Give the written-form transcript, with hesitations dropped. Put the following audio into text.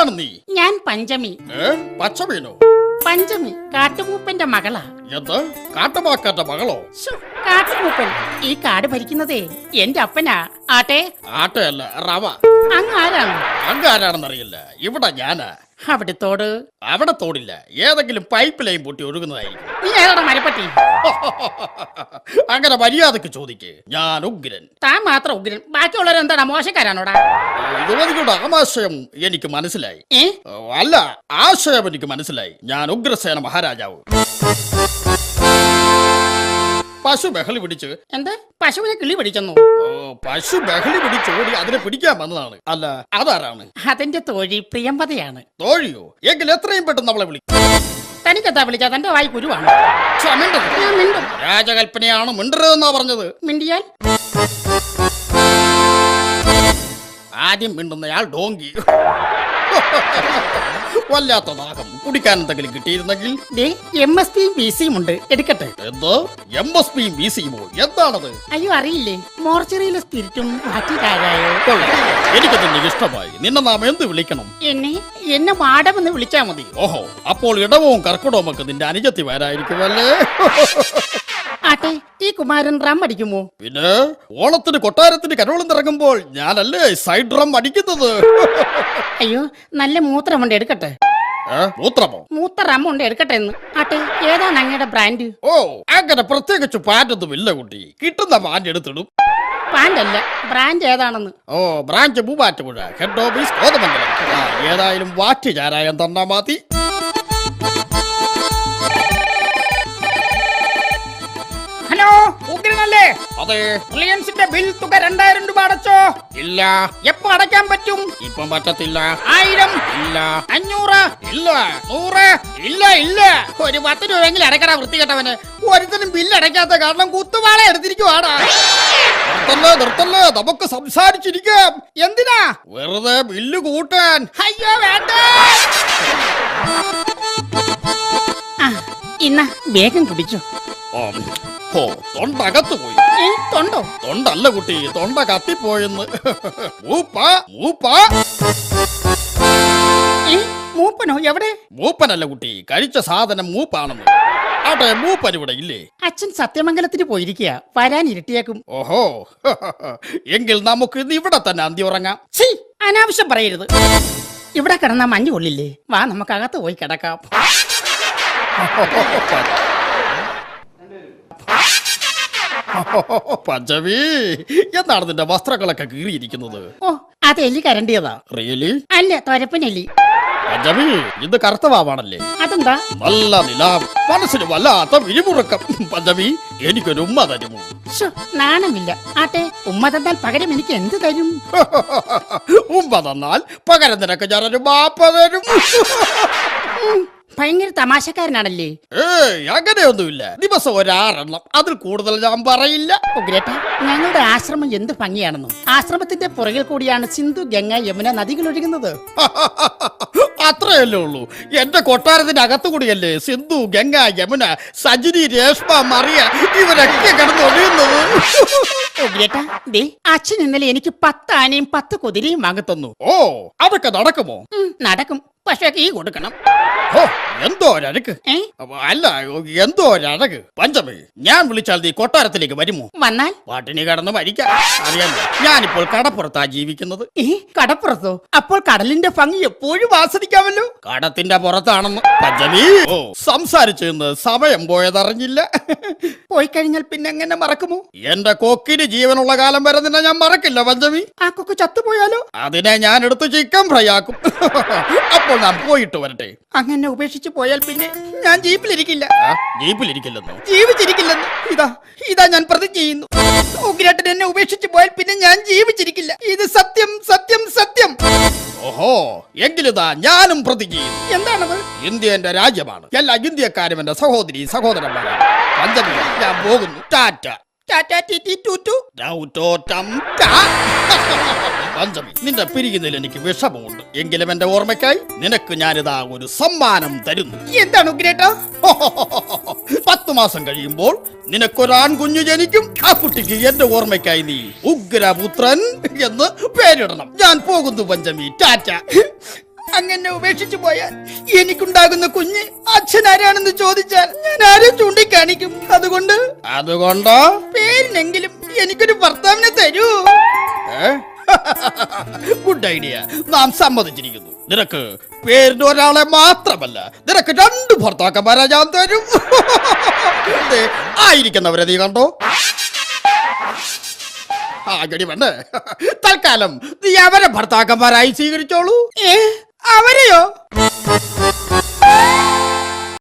ആരാണ് നീ? ഞാൻ പഞ്ചമി. പച്ചമീനോ? പഞ്ചമി കാട്ടുമൂപ്പന്റെ മകളാ. എന്ത്? കാട്ടുമാക്കാന്റെ മകളോ? കാട്ടുമൂപ്പൻ ഈ കാട് ഭരിക്കുന്നതേ എന്റെ അപ്പനാ. ആട്ടെ ആട്ടയല്ല, റവ. അങ്ങ് ആരാണ്? അങ്ങാരാണെന്നറിയില്ല. ഇവിടെ ഞാനാ. അവിടത്തോട്? അവിടെ തോടില്ല, ഏതെങ്കിലും പൈപ്പ് ലൈൻ പൊട്ടി ഒഴുകുന്നതായിരിക്കും. നീ ഏതാടാ മരപ്പട്ടി? അങ്ങനെ മര്യാദക്ക് ചോദിക്കേ. ഞാൻ ഉഗ്രൻ. താൻ മാത്രം ഉഗ്രൻ, ബാക്കിയുള്ളവരെന്താടാ മോശക്കാരാണോടാ? യുവതികളുടെ ആമാശയം എനിക്ക് മനസ്സിലായി. അല്ല, ആശയം എനിക്ക് മനസ്സിലായി. ഞാൻ ഉഗ്രസേന മഹാരാജാവ്. പശു ബഹളി പിടിച്ച്. എന്ത്? പശുവിനെ കിളി പിടിച്ചെന്നു? പശു ബഹളി പിടിച്ചോടി അതിനെ പിടിക്കാൻ വന്നതാണ്. അല്ല, അതാരാണ്? അതിന്റെ തോഴി പ്രിയംവതയാണ്. തോഴിയോ? എങ്കിൽ എത്രയും പെട്ടെന്ന് നമ്മളെ വിളിക്കും. തനിക്കെത്താ വിളിച്ചാ? തന്റെ വായി കുരുവാണ്. ഞാൻ മിണ്ടും. രാജകൽപ്പനയാണ്, മിണ്ടരുതെന്നാ പറഞ്ഞത്. മിണ്ടിയാൽ ആദ്യം മിണ്ടുന്നയാൾ ഡോങ്കി. വല്ലാത്ത ദാഹം, കുടിക്കാൻ എന്തെങ്കിലും കിട്ടിയിരുന്നെങ്കിൽ. MSP VCയും ഉണ്ട്, എടുക്കട്ടെ? എന്തോ MSP VCയുമോ? എന്താണത്? അയ്യോ, അറിയില്ലേ? മോർച്ചറിയിലെ സ്പിരിറ്റും വാറ്റിക്കാരായോ. എനിക്ക് തന്നെ ഇഷ്ടമായി. നിന്നെ നാം എന്ത് വിളിക്കണം? എന്നെ മാഡമെന്ന് വിളിച്ചാ മതി. ഓഹോ, അപ്പോൾ ഇടവും കർക്കിടവും ഒക്കെ നിന്റെ അനുജത്തി വരായിരിക്കുമല്ലേ? ആട്ടെ, ഈ കുമാരൻ റം അടിക്കുമോ? പിന്നെ ഓണത്തിന് കൊട്ടാരത്തിന് കരോളം ഇറങ്ങുമ്പോൾ ഞാനല്ലേ സൈഡ് ഡ്രം അടിക്കുന്നത്. അയ്യോ, നല്ല മൂത്രമുണ്ട്, എടുക്കട്ടെ? മൂത്രമോ? മൂത്ര റമ്മുണ്ട്, എടുക്കട്ടെ എന്ന്. ആട്ടെ, ഏതാണ് അങ്ങയുടെ ബ്രാൻഡ്? ഓ, അങ്ങനെ പ്രത്യേകിച്ച് പാൻറ്റൊന്നും ഇല്ല കുട്ടി. കിട്ടുന്ന പാൻറ് എടുത്തിടും. പാൻറ് അല്ല, ബ്രാൻഡ് ഏതാണെന്ന്. ഓ, branch Muvattupuzha, head office Kothamangalam. ഏതായാലും വാറ്റ് ചാരായം തന്നാ മതി. ഹലോ, ഉഗ്രനല്ലേ? അതെ. റിലയൻസിന്റെ ബിൽ തുക 2000 രൂപ അടച്ചോ? ഇല്ല. എപ്പോ അടയ്ക്കാൻ പറ്റും? ഇപ്പം പറ്റത്തില്ല. 1000? ഇല്ല. 500? ഇല്ല. 100? ഇല്ല. ഒരു 10 രൂപയെങ്കിലും അടക്കടാ, വൃത്തികെട്ടവന്. ഒരുത്തനും ബില്ല് അടയ്ക്കാത്ത കാരണം കുത്തുവാള എടുത്തിരിക്കുവാടാ. നിർത്തല്ലേ, നമുക്ക് സംസാരിച്ചിരിക്കാം. എന്തിനാ? വെറുതെ ബില്ല് കൂട്ടാൻ. അയ്യോ, വേണ്ട. ഇന്ന വേഗം കുടിച്ചു. ഓ, തൊണ്ടകത്ത് പോയി. തൊണ്ടോ? തൊണ്ടല്ല കുട്ടി, തൊണ്ട കത്തിപ്പോയെന്ന്. മൂപ്പനോ? എവിടെ? മൂപ്പനല്ല കുട്ടി, കഴിച്ച സാധനം മൂപ്പാണെന്ന്. ആട്ടെ, മൂപ്പൻ ഇവിടെ ഇല്ലേ? അച്ഛൻ സത്യമംഗലത്തിന് പോയിരിക്കുക, വരാൻ ഇരുട്ടിയേക്കും. ഓഹോ, എങ്കിൽ നമുക്ക് ഇന്ന് ഇവിടെ തന്നെ അന്തി ഉറങ്ങാം. അനാവശ്യം പറയരുത്. ഇവിടെ കിടന്നാ മഞ്ഞ് കൊള്ളില്ലേ? വാ, നമുക്ക് അകത്ത് പോയി കിടക്കാം. പഞ്ചമി, എന്താണ് നിന്റെ വസ്ത്രങ്ങളൊക്കെ കീറിയിരിക്കുന്നത്? ഓ, അത് എലി കരണ്ടിയതാ. റിയലി? അല്ല, തൊരപ്പനെലി. പഞ്ചമി, ഇത് കറുത്തവാണല്ലേ? അതെന്താ? നല്ല നിലാവ്, മനസ്സിന് വല്ലാത്ത വിരിമുറുക്കം. പഞ്ചമി, എനിക്കൊരു ഉമ്മ തരുമോ? നാണമില്ല. ആട്ടെ, ഉമ്മ തന്നാൽ പകരം എനിക്ക് എന്ത് തരും? ഉമ്മ തന്നാൽ പകരം നിനക്ക് ഞാനൊരു മാപ്പ തരും. ഭയങ്കര തമാശക്കാരനാണല്ലേ? അങ്ങനെയൊന്നുമില്ല. ദിവസം 6 എണ്ണം, അതിൽ കൂടുതൽ ഞാൻ പറയില്ല. ഉഗ്രേട്ട, ഞങ്ങളുടെ ആശ്രമം എന്ത് ഭംഗിയാണെന്നും. ആശ്രമത്തിന്റെ പുറകിൽ കൂടിയാണ് സിന്ധു, ഗംഗ, യമുന നദികൾ ഒഴുകുന്നത്. അത്രയല്ലേ ഉള്ളൂ. എന്റെ കൊട്ടാരത്തിന്റെ അകത്തു കൂടിയല്ലേ സിന്ധു, ഗംഗ, യമുന, സജിനി, രേഷ്മ, മറിയ ഇവരൊക്കെ കിടന്ന് ഒഴിയുന്നത്. ഉഗ്രേട്ട, അച്ഛൻ ഇന്നലെ എനിക്ക് 10 ആനയും 10 കുതിരയും വാങ്ങിത്തന്നു. ഓ, അതൊക്കെ നടക്കുമോ? നടക്കും, പക്ഷേ കീ കൊടുക്കണം. ഓ, എന്തോ ഒരഴക്ക്. അല്ല, എന്തോ ഒരഴക്. പഞ്ചമി, ഞാൻ വിളിച്ചാൽ നീ കൊട്ടാരത്തിലേക്ക് വരുമോ? വന്നാൽ പാട്ടിനി കടന്ന് മരിക്കാം. അറിയാമോ, ഞാനിപ്പോൾ കടപ്പുറത്താ ജീവിക്കുന്നത്. കടപ്പുറത്തോ? അപ്പോൾ കടലിന്റെ ഭംഗി എപ്പോഴും ആസ്വദിക്കാമല്ലോ. കടത്തിന്റെ പുറത്താണെന്ന്. പഞ്ചമി, ഓ, സംസാരിച്ചെന്ന് സമയം പോയതറിഞ്ഞില്ല. പോയി കഴിഞ്ഞാൽ പിന്നെ എങ്ങനെ മറക്കുമോ? എന്റെ കൊക്കിന് ജീവനുള്ള കാലം വരെ നിന്നെ ഞാൻ മറക്കില്ല പഞ്ചമി. ആ കൊക്ക് ചത്തുപോയാലോ? അതിനെ ഞാൻ എടുത്ത് ചിക്കൻ ഫ്രൈ ആക്കും. അപ്പോൾ ഞാൻ പോയിട്ട് വരട്ടെ. അങ്ങനെ ഉപേക്ഷിച്ച് പോയാൽ പിന്നെ ഞാൻ ജീപ്പിലിരിക്കില്ല. ജീപ്പിലിരിക്കില്ലെന്നോ? ജീവിച്ചിരിക്കില്ലെന്ന്. ഇതാ ഞാൻ പ്രതിജ്ഞ ചെയ്യുന്നു. ഉഗ്രേട്ടൻ എന്നെ ഉപേക്ഷിച്ച് പോയാൽ പിന്നെ ഞാൻ ജീവിച്ചിരിക്കില്ല. ഇത് സത്യം, സത്യം, സത്യം. ഓഹോ, എങ്കിലിതാ ഞാനും പ്രതിജ്ഞ ചെയ്യുന്നു. എന്താണത്? ഇന്ത്യ എന്റെ രാജ്യമാണ്. എല്ലാ ഇന്ത്യക്കാരും എന്റെ സഹോദരി സഹോദരന്മാരാണ്. പഞ്ചമി, ഞാൻ പോകുന്നു. ടാറ്റ. പഞ്ചമി, നിന്റെ പിരിയുന്നതിൽ എനിക്ക് വിഷമമുണ്ട്. എങ്കിലും എന്റെ ഓർമ്മയ്ക്കായി നിനക്ക് ഞാനിതാ ഒരു സമ്മാനം തരുന്നു. എന്താണ് ഉഗ്രേട്ടാ? 10 മാസം കഴിയുമ്പോൾ നിനക്കൊരാൺകുഞ്ഞു ജനിക്കും. ആ കുട്ടിക്ക് എന്റെ ഓർമ്മയ്ക്കായി നീ ഉഗ്രപുത്രൻ എന്ന് പേരിടണം. ഞാൻ പോകുന്നു പഞ്ചമി. ടാറ്റ. അങ്ങനെ ഉപേക്ഷിച്ചു പോയാൽ എനിക്കുണ്ടാകുന്ന കുഞ്ഞ് അച്ഛനാരാണെന്ന് ചോദിച്ചാൽ ഞാൻ ആരെ ചൂണ്ടിക്കാണിക്കും? അതുകൊണ്ടോ പേരിനെങ്കിലും എനിക്കൊരു ഭർത്താവിനെ തരൂ. Good idea. നാം സമ്മതിച്ചിരിക്കുന്നു. നിനക്ക് പേരിന് ഒരാളെ മാത്രമല്ല, നിനക്ക് 2 ഭർത്താക്കന്മാരെ ഞാൻ തരും. ആയിരിക്കുന്നവരെ നീ കണ്ടോ? ഗടി വേണ്ട. തൽക്കാലം നീ അവരെ ഭർത്താക്കന്മാരായി സ്വീകരിച്ചോളൂ. അവരെയോ?